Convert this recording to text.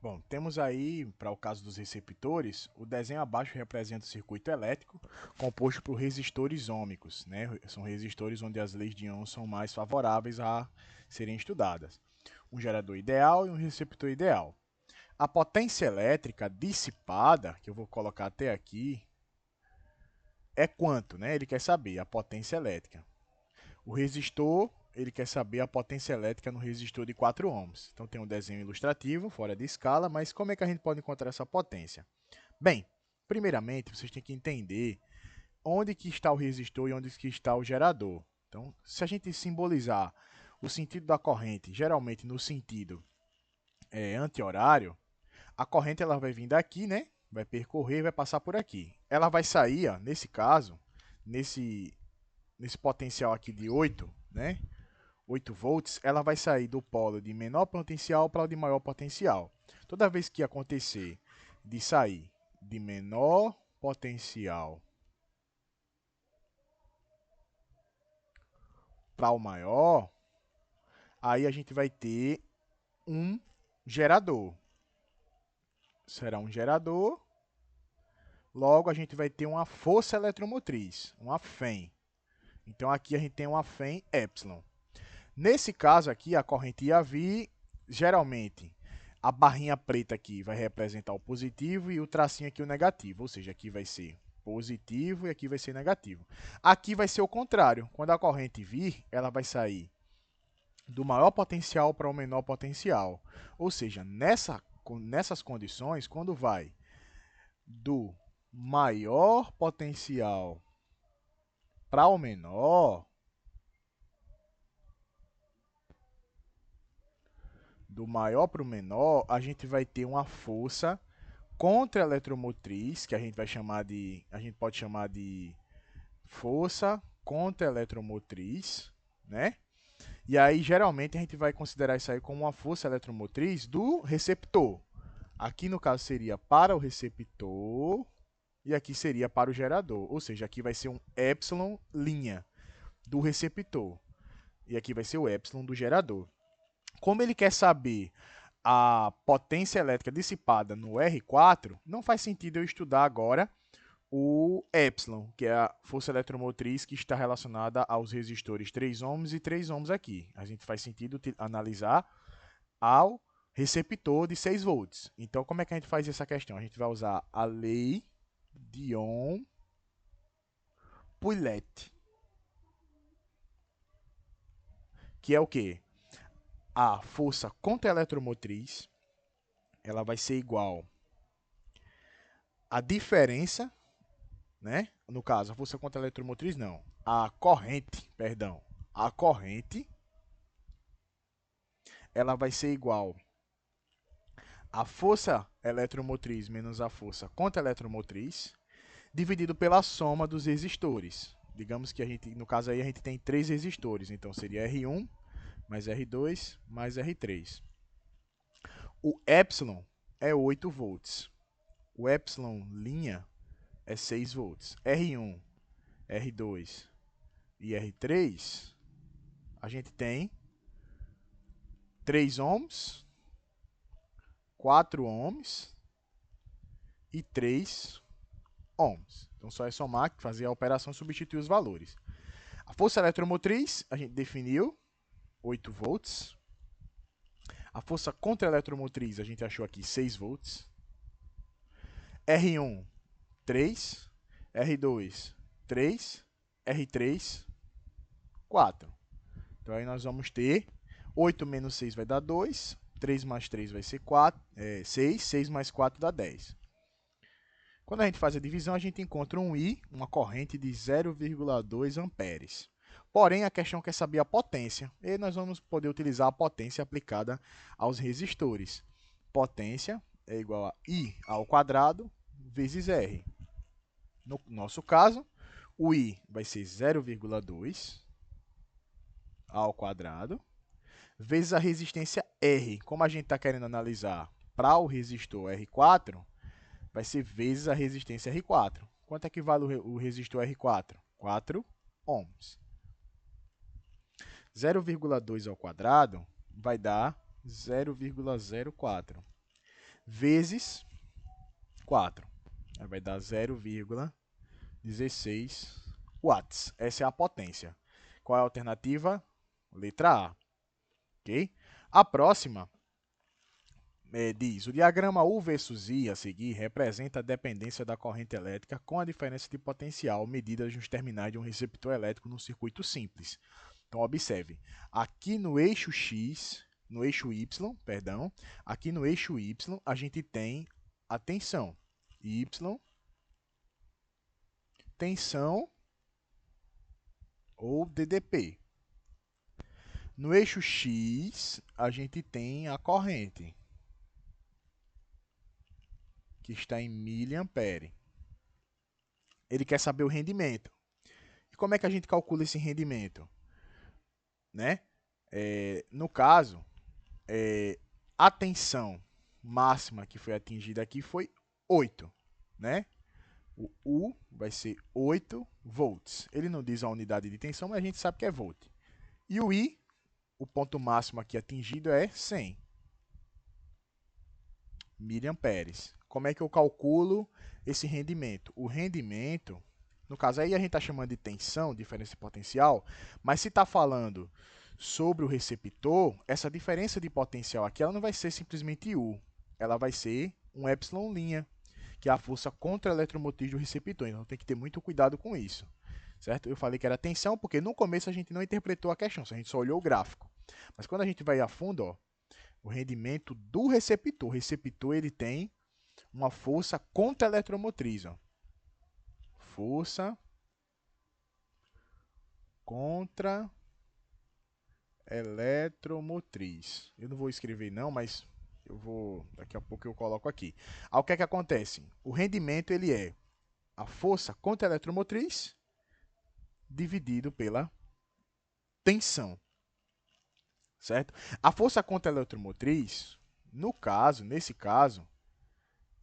Bom, temos aí, para o caso dos receptores, o desenho abaixo representa o circuito elétrico composto por resistores ôhmicos, né? São resistores onde as leis de Ohm são mais favoráveis a serem estudadas. Um gerador ideal e um receptor ideal. A potência elétrica dissipada, que eu vou colocar até aqui, é quanto, né? Ele quer saber a potência elétrica. O resistor, ele quer saber a potência elétrica no resistor de 4 ohms. Então tem um desenho ilustrativo, fora de escala, mas como é que a gente pode encontrar essa potência? Bem, primeiramente vocês têm que entender onde que está o resistor e onde que está o gerador. Então, se a gente simbolizar o sentido da corrente, geralmente no sentido anti-horário, a corrente ela vai vir daqui, né? Vai percorrer e vai passar por aqui. Ela vai sair, ó, nesse caso, nesse potencial aqui de 8, né? 8 volts, ela vai sair do polo de menor potencial para o de maior potencial. Toda vez que acontecer de sair de menor potencial para o maior, aí a gente vai ter um gerador. Será um gerador, logo a gente vai ter uma força eletromotriz, uma FEM. Então aqui a gente tem uma FEM epsilon. Nesse caso aqui, a corrente ia vir, geralmente, a barrinha preta aqui vai representar o positivo e o tracinho aqui o negativo, ou seja, aqui vai ser positivo e aqui vai ser negativo. Aqui vai ser o contrário, quando a corrente vir, ela vai sair do maior potencial para o menor potencial, ou seja, nessas condições, quando vai do maior potencial para o menor, do maior para o menor, a gente vai ter uma força contra-eletromotriz, que a gente pode chamar de força contra-eletromotriz, né? E aí, geralmente, a gente vai considerar isso aí como uma força eletromotriz do receptor. Aqui, no caso, seria para o receptor e aqui seria para o gerador. Ou seja, aqui vai ser um epsilon linha do receptor e aqui vai ser o epsilon do gerador. Como ele quer saber a potência elétrica dissipada no R4, não faz sentido eu estudar agora o epsilon, que é a força eletromotriz que está relacionada aos resistores 3 ohms e 3 ohms aqui. A gente faz sentido analisar ao receptor de 6 volts. Então, como é que a gente faz essa questão? A gente vai usar a lei de Ohm-Pouillet, que é o quê? A força contra-eletromotriz ela vai ser igual à diferença, né? No caso, a força contra-eletromotriz não. A corrente, perdão. A corrente ela vai ser igual à força eletromotriz menos a força contra-eletromotriz dividido pela soma dos resistores. Digamos que a gente, no caso aí, a gente tem 3 resistores, então seria R1 mais R2 mais R3. O epsilon é 8 volts. O epsilon linha é 6 volts. R1, R2 e R3, a gente tem 3 ohms, 4 ohms e 3 ohms. Então só é somar, fazer a operação e substituir os valores. A força eletromotriz, a gente definiu, 8 volts. A força contra-eletromotriz, a gente achou aqui 6 volts. R1, 3. R2, 3. R3, 4. Então aí nós vamos ter 8 menos 6 vai dar 2. 3 mais 3 vai ser 4, 6. 6 mais 4 dá 10. Quando a gente faz a divisão, a gente encontra um I, uma corrente de 0,2 amperes. Porém, a questão quer saber a potência, e nós vamos poder utilizar a potência aplicada aos resistores. Potência é igual a I ao quadrado vezes R. No nosso caso, o I vai ser 0,2 ao quadrado vezes a resistência R. Como a gente está querendo analisar para o resistor R4, vai ser vezes a resistência R4. Quanto é que vale o resistor R4? 4 ohms. 0,2 ao quadrado vai dar 0,04. vezes 4. Aí vai dar 0,16 watts. Essa é a potência. Qual é a alternativa? Letra A. Ok? A próxima diz: o diagrama U versus I a seguir representa a dependência da corrente elétrica com a diferença de potencial medida nos terminais de um receptor elétrico num circuito simples. Então, observe, aqui no eixo X, no eixo Y, perdão, aqui no eixo Y, a gente tem a tensão. Y, tensão ou DDP. No eixo X, a gente tem a corrente, que está em miliampere. Ele quer saber o rendimento. E como é que a gente calcula esse rendimento? Né? No caso, a tensão máxima que foi atingida aqui foi 8, né? O U vai ser 8 volts. Ele não diz a unidade de tensão, mas a gente sabe que é volt. E o I, o ponto máximo aqui atingido é 100 miliamperes. Como é que eu calculo esse rendimento? O rendimento, no caso aí a gente está chamando de tensão, diferença de potencial, mas se está falando sobre o receptor, essa diferença de potencial aqui ela não vai ser simplesmente U, ela vai ser um epsilon', que é a força contra-eletromotriz do receptor. Então tem que ter muito cuidado com isso. Certo? Eu falei que era tensão porque no começo a gente não interpretou a questão, a gente só olhou o gráfico. Mas quando a gente vai a fundo, ó, o rendimento do receptor. O receptor ele tem uma força contra-eletromotriz. Força contra-eletromotriz. Eu não vou escrever não, mas daqui a pouco eu coloco aqui. Aí o que é que acontece? O rendimento ele é a força contra-eletromotriz dividido pela tensão. Certo? A força contra-eletromotriz, nesse caso,